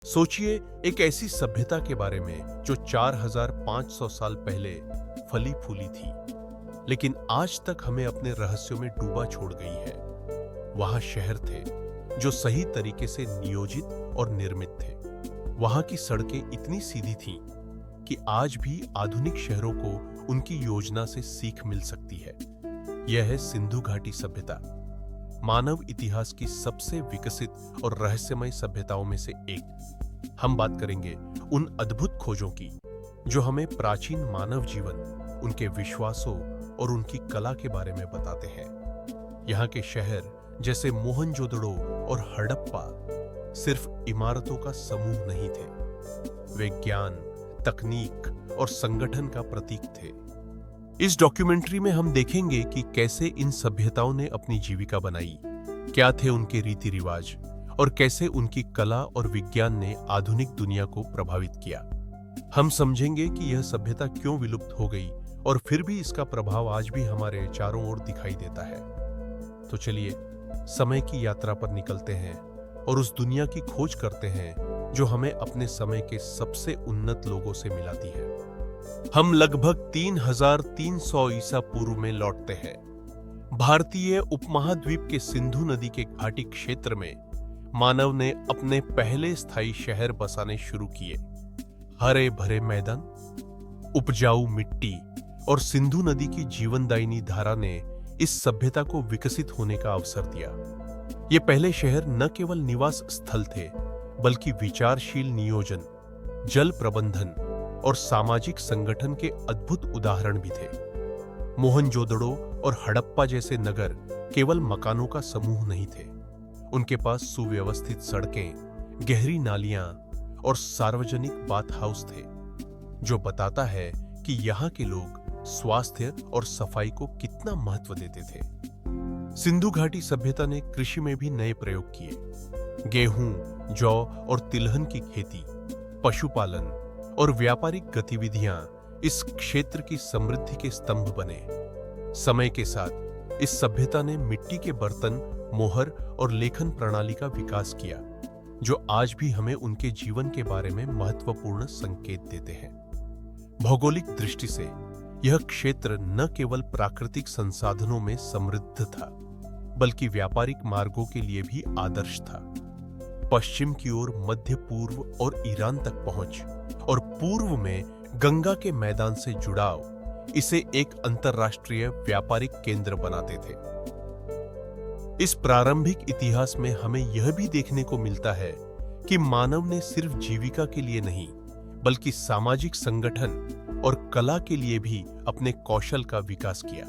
सोचिए एक ऐसी सभ्यता के बारे में जो 4500 साल पहले फली फूली थी, लेकिन आज तक हमें अपने रहस्यों में डूबा छोड़ गई है। वहां शहर थे जो सही तरीके से नियोजित और निर्मित थे। वहां की सड़कें इतनी सीधी थीं कि आज भी आधुनिक शहरों को उनकी योजना से सीख मिल सकती है। यह है सिंधु घाटी सभ्यता, मानव इतिहास की सबसे विकसित और रहस्यमय सभ्यताओं में से एक। हम बात करेंगे उन अद्भुत खोजों की जो हमें प्राचीन मानव जीवन, उनके विश्वासों और उनकी कला के बारे में बताते हैं। यहाँ के शहर जैसे मोहनजोदड़ो और हड़प्पा सिर्फ इमारतों का समूह नहीं थे, वे ज्ञान, तकनीक और संगठन का प्रतीक थे। इस डॉक्यूमेंट्री में हम देखेंगे कि कैसे इन सभ्यताओं ने अपनी जीविका बनाई, क्या थे उनके रीति रिवाज और कैसे उनकी कला और विज्ञान ने आधुनिक दुनिया को प्रभावित किया। हम समझेंगे कि यह सभ्यता क्यों विलुप्त हो गई और फिर भी इसका प्रभाव आज भी हमारे चारों ओर दिखाई देता है। तो चलिए समय की यात्रा पर निकलते हैं और उस दुनिया की खोज करते हैं जो हमें अपने समय के सबसे उन्नत लोगों से मिलाती है। हम लगभग 3300 ईसा पूर्व में लौटते हैं। भारतीय उपमहाद्वीप के सिंधु नदी के घाटी क्षेत्र में मानव ने अपने पहले स्थायी शहर बसाने शुरू किए। हरे भरे मैदान, उपजाऊ मिट्टी और सिंधु नदी की जीवनदायिनी धारा ने इस सभ्यता को विकसित होने का अवसर दिया। ये पहले शहर न केवल निवास स्थल थे, बल्कि विचारशील नियोजन, जल प्रबंधन और सामाजिक संगठन के अद्भुत उदाहरण भी थे। मोहनजोदड़ो और हड़प्पा जैसे नगर केवल मकानों का समूह नहीं थे, उनके पास सुव्यवस्थित सड़कें, गहरी नालियां और सार्वजनिक बाथ हाउस थे, जो बताता है कि यहाँ के लोग स्वास्थ्य और सफाई को कितना महत्व देते थे। सिंधु घाटी सभ्यता ने कृषि में भी नए प्रयोग किए। गेहूं, जौ और तिलहन की खेती, पशुपालन और व्यापारिक गतिविधियां इस क्षेत्र की समृद्धि के स्तंभ बने। समय के साथ इस सभ्यता ने मिट्टी के बर्तन, मोहर और लेखन प्रणाली का विकास किया, जो आज भी हमें उनके जीवन के बारे में महत्वपूर्ण संकेत देते हैं। भौगोलिक दृष्टि से यह क्षेत्र न केवल प्राकृतिक संसाधनों में समृद्ध था, बल्कि व्यापारिक मार्गों के लिए भी आदर्श था। पश्चिम की ओर मध्य पूर्व और ईरान तक पहुंच और पूर्व में गंगा के मैदान से जुड़ाव इसे एक अंतरराष्ट्रीय व्यापारिक केंद्र बनाते थे। इस प्रारंभिक इतिहास में हमें यह भी देखने को मिलता है कि मानव ने सिर्फ जीविका के लिए नहीं, बल्कि सामाजिक संगठन और कला के लिए भी अपने कौशल का विकास किया।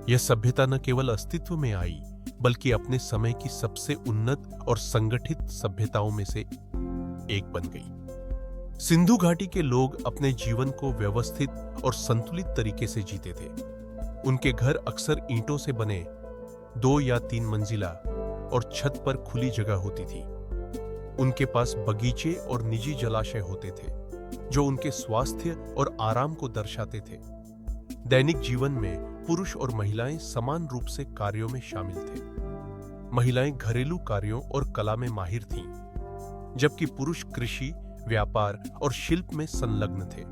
यह सभ्यता न केवल अस्तित्व में आई, बल्कि अपने समय की सबसे उन्नत और संगठित सभ्यताओं में से एक बन गई। सिंधु घाटी के लोग अपने जीवन को व्यवस्थित और संतुलित तरीके से जीते थे। उनके घर अक्सर ईंटों से बने, 2 या 3 मंजिला और छत पर खुली जगह होती थी। उनके पास बगीचे और निजी जलाशय होते थे, जो उनके स्वास्थ्य और आराम को दर्शाते थे। दैनिक जीवन में पुरुष और महिलाएं समान रूप से कार्यों में शामिल थे। महिलाएं घरेलू कार्यों और कला में माहिर थीं, जबकि पुरुष कृषि, व्यापार और शिल्प में संलग्न थे।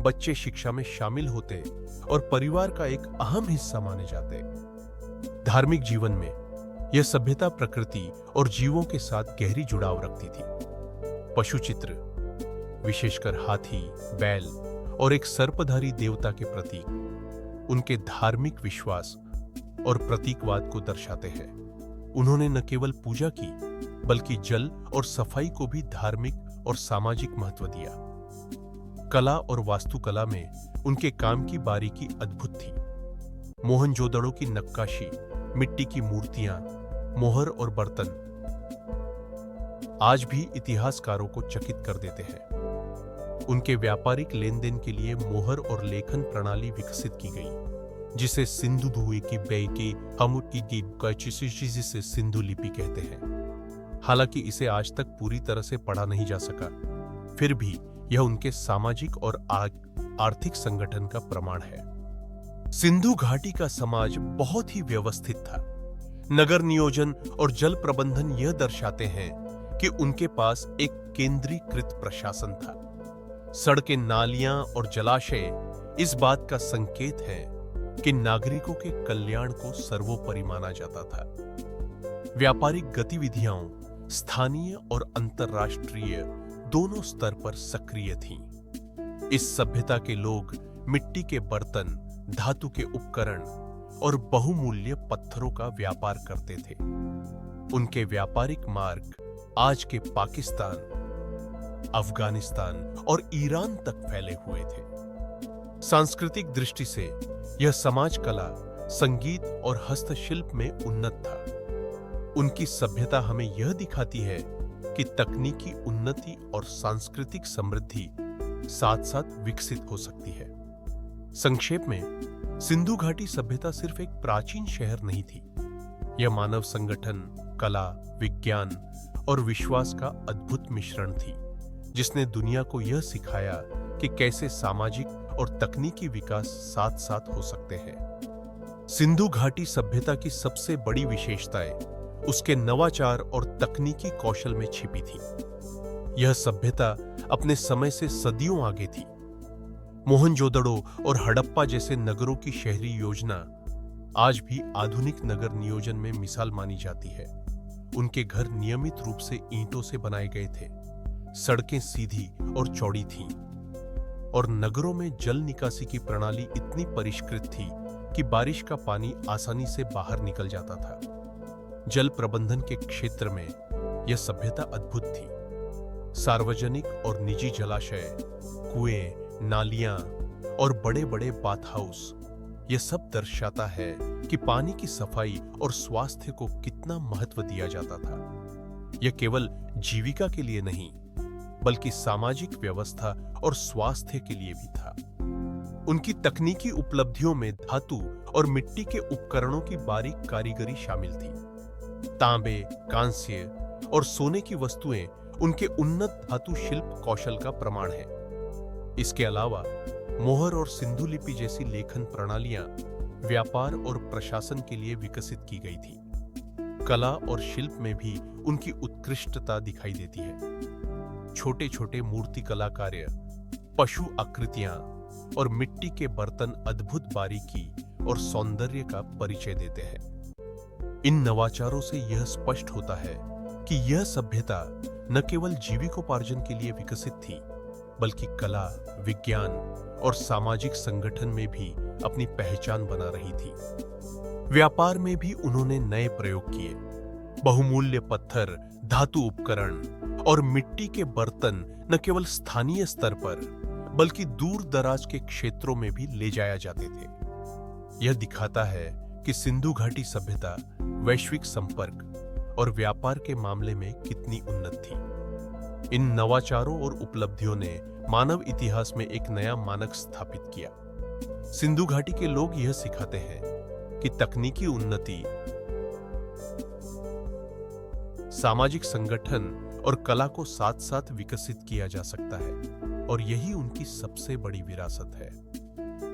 बच्चे शिक्षा में शामिल होते और परिवार का एक अहम हिस्सा माने जाते। धार्मिक जीवन में यह सभ्यता प्रकृति और जीवों के साथ गहरी जुड़ाव रखती थी। पशु चित्र, विशेषकर हाथी, बैल और एक सर्पधारी देवता के प्रतीक, उनके धार्मिक विश्वास और प्रतीकवाद को दर्शाते हैं। उन्होंने न केवल पूजा की, बल्कि जल और सफाई को भी धार्मिक और सामाजिक महत्व दिया। कला और वास्तुकला में उनके काम की बारीकी अद्भुत थी। मोहनजोदड़ो की नक्काशी, मिट्टी की मूर्तियां, मोहर और बर्तन आज भी इतिहासकारों को चकित कर देते हैं। उनके व्यापारिक लेन देन के लिए मोहर और लेखन प्रणाली विकसित की गई, जिसे सिंधु धुए की बे की हमूट की से सिंधु लिपि कहते हैं। हालांकि इसे आज तक पूरी तरह से पढ़ा नहीं जा सका, फिर भी यह उनके सामाजिक और आर्थिक संगठन का प्रमाण है। सिंधु घाटी का समाज बहुत ही व्यवस्थित था। नगर नियोजन और जल प्रबंधन यह दर्शाते हैं कि उनके पास एक केंद्रीकृत प्रशासन था। सड़कें, नालियां और जलाशय इस बात का संकेत है कि नागरिकों के कल्याण को सर्वोपरि माना जाता था। व्यापारिक गतिविधियां स्थानीय और अंतर्राष्ट्रीय दोनों स्तर पर सक्रिय थीं। इस सभ्यता के लोग मिट्टी के बर्तन, धातु के उपकरण और बहुमूल्य पत्थरों का व्यापार करते थे। उनके व्यापारिक मार्ग आज के पाकिस्तान, अफगानिस्तान और ईरान तक फैले हुए थे। सांस्कृतिक दृष्टि से यह समाज कला, संगीत और हस्तशिल्प में उन्नत था। उनकी सभ्यता हमें यह दिखाती है कि तकनीकी उन्नति और सांस्कृतिक समृद्धि साथ साथ विकसित हो सकती है। संक्षेप में, सिंधु घाटी सभ्यता सिर्फ एक प्राचीन शहर नहीं थी। यह मानव संगठन, कला, विज्ञान और विश्वास का अद्भुत मिश्रण थी, जिसने दुनिया को यह सिखाया कि कैसे सामाजिक और तकनीकी विकास साथ साथ हो सकते हैं। सिंधु घाटी सभ्यता की सबसे बड़ी विशेषताएं उसके नवाचार और तकनीकी कौशल में छिपी थी। यह सभ्यता अपने समय से सदियों आगे थी। मोहनजोदड़ो और हड़प्पा जैसे नगरों की शहरी योजना आज भी आधुनिक नगर नियोजन में मिसाल मानी जाती है। उनके घर नियमित रूप से ईंटों से बनाए गए थे, सड़कें सीधी और चौड़ी थीं, और नगरों में जल निकासी की प्रणाली इतनी परिष्कृत थी कि बारिश का पानी आसानी से बाहर निकल जाता था। जल प्रबंधन के क्षेत्र में यह सभ्यता अद्भुत थी। सार्वजनिक और निजी जलाशय, कुएं, नालियां और बड़े-बड़े बाथ हाउस, यह सब दर्शाता है कि पानी की सफाई और स्वास्थ्य को कितना महत्व दिया जाता था। यह केवल जीविका के लिए नहीं, बल्कि सामाजिक व्यवस्था और स्वास्थ्य के लिए भी था। उनकी तकनीकी उपलब्धियों में धातु और मिट्टी के उपकरणों की बारीक कारीगरी शामिल थी। तांबे, कांस्य और सोने की वस्तुएं उनके उन्नत धातु शिल्प कौशल का प्रमाण है। इसके अलावा मोहर और सिंधु लिपि जैसी लेखन प्रणालियां व्यापार और प्रशासन के लिए विकसित की गई थी। कला और शिल्प में भी उनकी उत्कृष्टता दिखाई देती है। छोटे छोटे मूर्ति कला कार्य, पशु आकृतियां और मिट्टी के बर्तन अद्भुत बारीकी और सौंदर्य का परिचय देते हैं। इन नवाचारों से यह स्पष्ट होता है कि यह सभ्यता न केवल जीविकोपार्जन के लिए विकसित थी, बल्कि कला, विज्ञान और सामाजिक संगठन में भी अपनी पहचान बना रही थी। व्यापार में भी उन्होंने नए प्रयोग किए। बहुमूल्य पत्थर, धातु उपकरण और मिट्टी के बर्तन न केवल स्थानीय स्तर पर, बल्कि दूर दराज के क्षेत्रों में भी ले जाया जाते थे। यह दिखाता है कि सिंधु घाटी सभ्यता वैश्विक संपर्क और व्यापार के मामले में कितनी उन्नत थी। इन नवाचारों और उपलब्धियों ने मानव इतिहास में एक नया मानक स्थापित किया। सिंधु घाटी के लोग यह सिखाते हैं कि तकनीकी उन्नति, सामाजिक संगठन और कला को साथ साथ विकसित किया जा सकता है, और यही उनकी सबसे बड़ी विरासत है।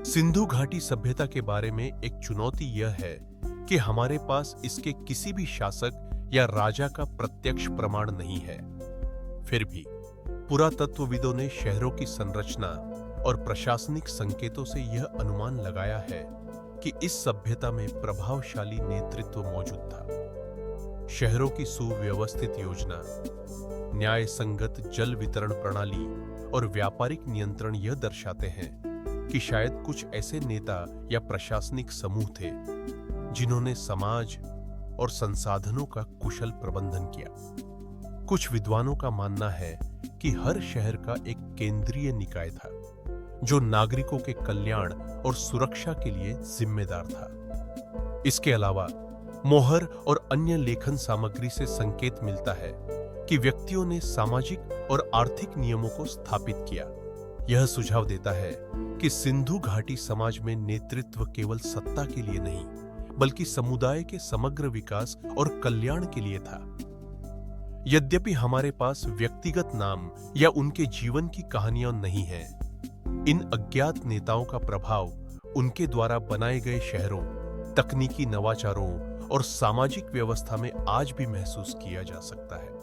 सिंधु घाटी सभ्यता के बारे में एक चुनौती यह है कि हमारे पास इसके किसी भी शासक या राजा का प्रत्यक्ष प्रमाण नहीं है। फिर भी पुरातत्वविदों ने शहरों की संरचना और प्रशासनिक संकेतों से यह अनुमान लगाया है कि इस सभ्यता में प्रभावशाली नेतृत्व मौजूद था। शहरों की सुव्यवस्थित योजना, न्याय संगत जल वितरण प्रणाली और व्यापारिक नियंत्रण यह दर्शाते हैं कि शायद कुछ ऐसे नेता या प्रशासनिक समूह थे जिन्होंने समाज और संसाधनों का कुशल प्रबंधन किया। कुछ विद्वानों का मानना है कि हर शहर का एक केंद्रीय निकाय था जो नागरिकों के कल्याण और सुरक्षा के लिए जिम्मेदार था। इसके अलावा मोहर और अन्य लेखन सामग्री से संकेत मिलता है कि व्यक्तियों ने सामाजिक और आर्थिक नियमों को स्थापित किया। यह सुझाव देता है कि सिंधु घाटी समाज में नेतृत्व केवल सत्ता के लिए नहीं, बल्कि समुदाय के समग्र विकास और कल्याण के लिए था। यद्यपि हमारे पास व्यक्तिगत नाम या उनके जीवन की कहानियां नहीं हैं, इन अज्ञात नेताओं का प्रभाव उनके द्वारा बनाए गए शहरों, तकनीकी नवाचारों और सामाजिक व्यवस्था में आज भी महसूस किया जा सकता है।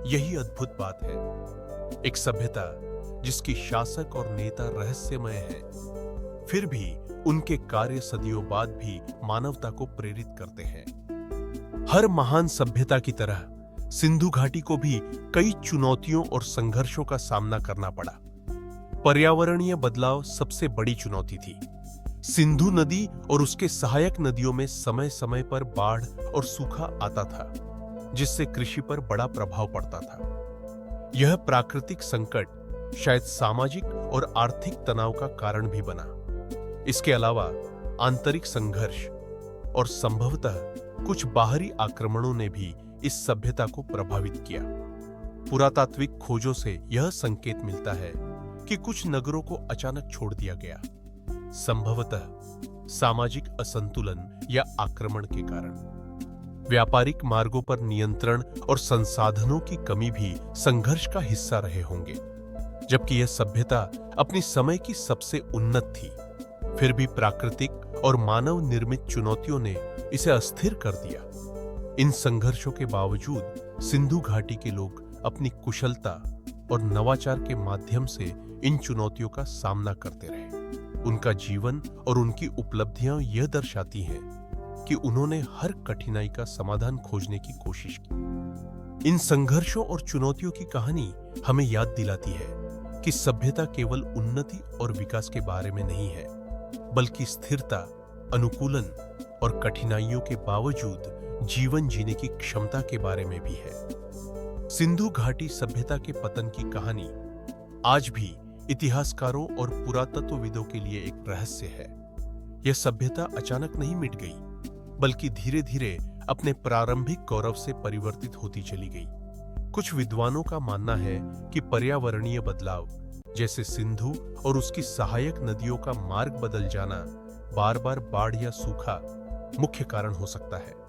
यही अद्भुत बात है। एक सभ्यता जिसकी शासक और नेता रहस्यमय है, फिर भी उनके कार्य सदियों बाद भी मानवता को प्रेरित करते हैं। हर महान सभ्यता की तरह सिंधु घाटी को भी कई चुनौतियों और संघर्षों का सामना करना पड़ा। पर्यावरणीय बदलाव सबसे बड़ी चुनौती थी। सिंधु नदी और उसके सहायक नदियों में समय समय पर बाढ़ और सूखा आता था, जिससे कृषि पर बड़ा प्रभाव पड़ता था। यह प्राकृतिक संकट शायद सामाजिक और आर्थिक तनाव का कारण भी बना। इसके अलावा आंतरिक संघर्ष और संभवतः कुछ बाहरी आक्रमणों ने भी इस सभ्यता को प्रभावित किया। पुरातात्विक खोजों से यह संकेत मिलता है कि कुछ नगरों को अचानक छोड़ दिया गया, संभवतः सामाजिक असंतुलन या आक्रमण के कारण। व्यापारिक मार्गों पर नियंत्रण और संसाधनों की कमी भी संघर्ष का हिस्सा रहे होंगे। जबकि यह सभ्यता अपनी समय की सबसे उन्नत थी, फिर भी प्राकृतिक और मानव निर्मित चुनौतियों ने इसे अस्थिर कर दिया। इन संघर्षों के बावजूद सिंधु घाटी के लोग अपनी कुशलता और नवाचार के माध्यम से इन चुनौतियों का सामना करते रहे। उनका जीवन और उनकी उपलब्धियां यह दर्शाती हैं कि उन्होंने हर कठिनाई का समाधान खोजने की कोशिश की। इन संघर्षों और चुनौतियों की कहानी हमें याद दिलाती है कि सभ्यता केवल उन्नति और विकास के बारे में नहीं है, बल्कि स्थिरता, अनुकूलन और कठिनाइयों के बावजूद जीवन जीने की क्षमता के बारे में भी है। सिंधु घाटी सभ्यता के पतन की कहानी आज भी इतिहासकारों और पुरातत्वविदों के लिए एक रहस्य है। यह सभ्यता अचानक नहीं मिट गई, बल्कि धीरे धीरे अपने प्रारंभिक गौरव से परिवर्तित होती चली गई। कुछ विद्वानों का मानना है कि पर्यावरणीय बदलाव, जैसे सिंधु और उसकी सहायक नदियों का मार्ग बदल जाना, बार बार बाढ़ या सूखा मुख्य कारण हो सकता है।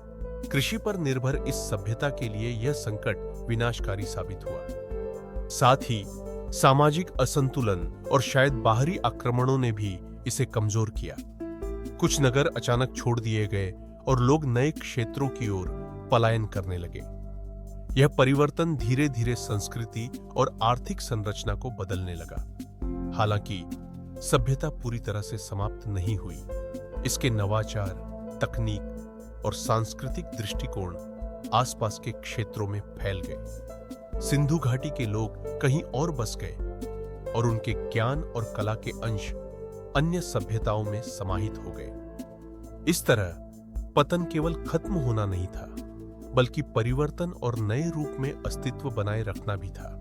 कृषि पर निर्भर इस सभ्यता के लिए यह संकट विनाशकारी साबित हुआ। साथ ही सामाजिक असंतुलन और शायद बाहरी आक्रमणों ने भी इसे कमजोर किया। कुछ नगर अचानक छोड़ दिए गए और लोग नए क्षेत्रों की ओर पलायन करने लगे। यह परिवर्तन धीरे धीरे संस्कृति और आर्थिक संरचना को बदलने लगा। हालांकि सभ्यता पूरी तरह से समाप्त नहीं हुई। इसके नवाचार, तकनीक और सांस्कृतिक दृष्टिकोण आसपास के क्षेत्रों में फैल गए। सिंधु घाटी के लोग कहीं और बस गए और उनके ज्ञान और कला के अंश अन्य सभ्यताओं में समाहित हो गए। इस तरह पतन केवल खत्म होना नहीं था, बल्कि परिवर्तन और नए रूप में अस्तित्व बनाए रखना भी था।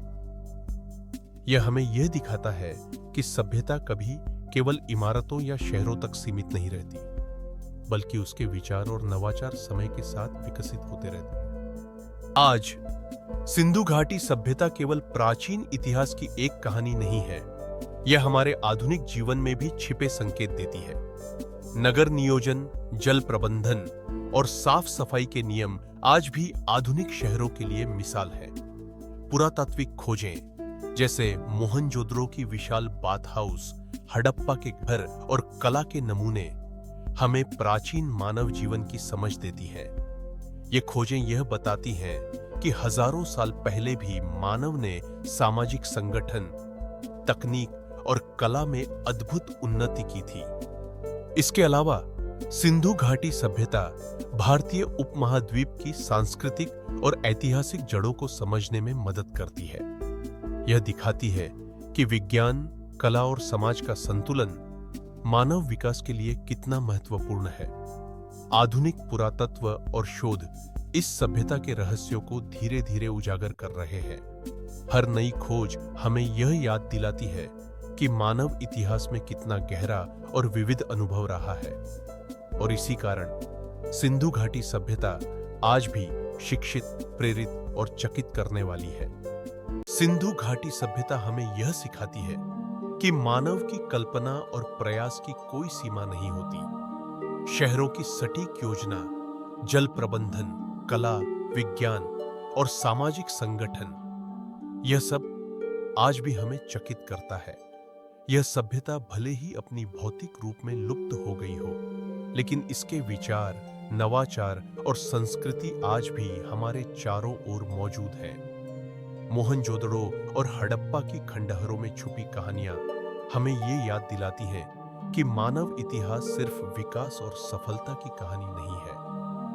यह हमें यह दिखाता है कि सभ्यता कभी केवल इमारतों या शहरों तक सीमित नहीं रहती, बल्कि उसके विचार और नवाचार समय के साथ विकसित होते रहते हैं। आज सिंधु घाटी सभ्यता केवल प्राचीन इतिहास की एक कहानी नहीं है, यह हमारे आधुनिक जीवन में भी छिपे संकेत देती है। नगर नियोजन, जल प्रबंधन और साफ सफाई के नियम आज भी आधुनिक शहरों के लिए मिसाल है। पुरातात्विक खोजें, जैसे मोहनजोदड़ो की विशाल बाथ हाउस, हड़प्पा के घर और कला के नमूने हमें प्राचीन मानव जीवन की समझ देती है। ये खोजें यह बताती हैं कि हजारों साल पहले भी मानव ने सामाजिक संगठन, तकनीक और कला में अद्भुत उन्नति की थी। इसके अलावा सिंधु घाटी सभ्यता भारतीय उपमहाद्वीप की सांस्कृतिक और ऐतिहासिक जड़ों को समझने में मदद करती है। यह दिखाती है कि विज्ञान, कला और समाज का संतुलन मानव विकास के लिए कितना महत्वपूर्ण है। आधुनिक पुरातत्व और शोध इस सभ्यता के रहस्यों को धीरे धीरे उजागर कर रहे हैं। हर नई खोज हमें यह याद दिलाती है कि मानव इतिहास में कितना गहरा और विविध अनुभव रहा है, और इसी कारण सिंधु घाटी सभ्यता आज भी शिक्षित, प्रेरित और चकित करने वाली है। सिंधु घाटी सभ्यता हमें यह सिखाती है कि मानव की कल्पना और प्रयास की कोई सीमा नहीं होती। शहरों की सटीक योजना, जल प्रबंधन, कला, विज्ञान और सामाजिक संगठन, यह सब आज भी हमें चकित करता है। यह सभ्यता भले ही अपनी भौतिक रूप में लुप्त हो गई हो, लेकिन इसके विचार, नवाचार और संस्कृति आज भी हमारे चारों ओर मौजूद है। मोहनजोदड़ो और हड़प्पा की खंडहरों में छुपी कहानियां हमें ये याद दिलाती हैं कि मानव इतिहास सिर्फ विकास और सफलता की कहानी नहीं है,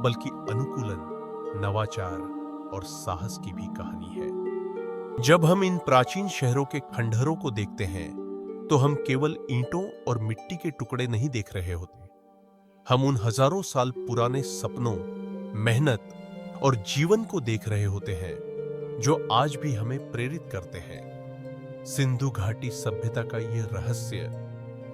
बल्कि अनुकूलन, नवाचार और साहस की भी कहानी है। जब हम इन प्राचीन शहरों के खंडहरों को देखते हैं, तो हम केवल ईंटों और मिट्टी के टुकड़े नहीं देख रहे होते। हम उन हजारों साल पुराने सपनों, मेहनत और जीवन को देख रहे होते हैं, जो आज भी हमें प्रेरित करते हैं। सिंधु घाटी सभ्यता का यह रहस्य,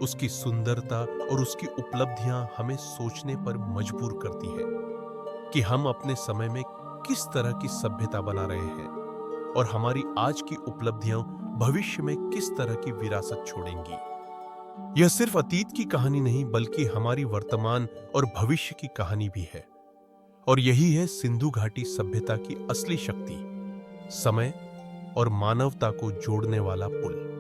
उसकी सुंदरता और उसकी उपलब्धियां हमें सोचने पर मजबूर करती हैं कि हम अपने समय में किस तरह की सभ्यता बना रहे हैं और हमारी आज की उपलब्धियां भविष्य में किस तरह की विरासत छोड़ेंगी। यह सिर्फ अतीत की कहानी नहीं, बल्कि हमारी वर्तमान और भविष्य की कहानी भी है। और यही है सिंधु घाटी सभ्यता की असली शक्ति, समय और मानवता को जोड़ने वाला पुल।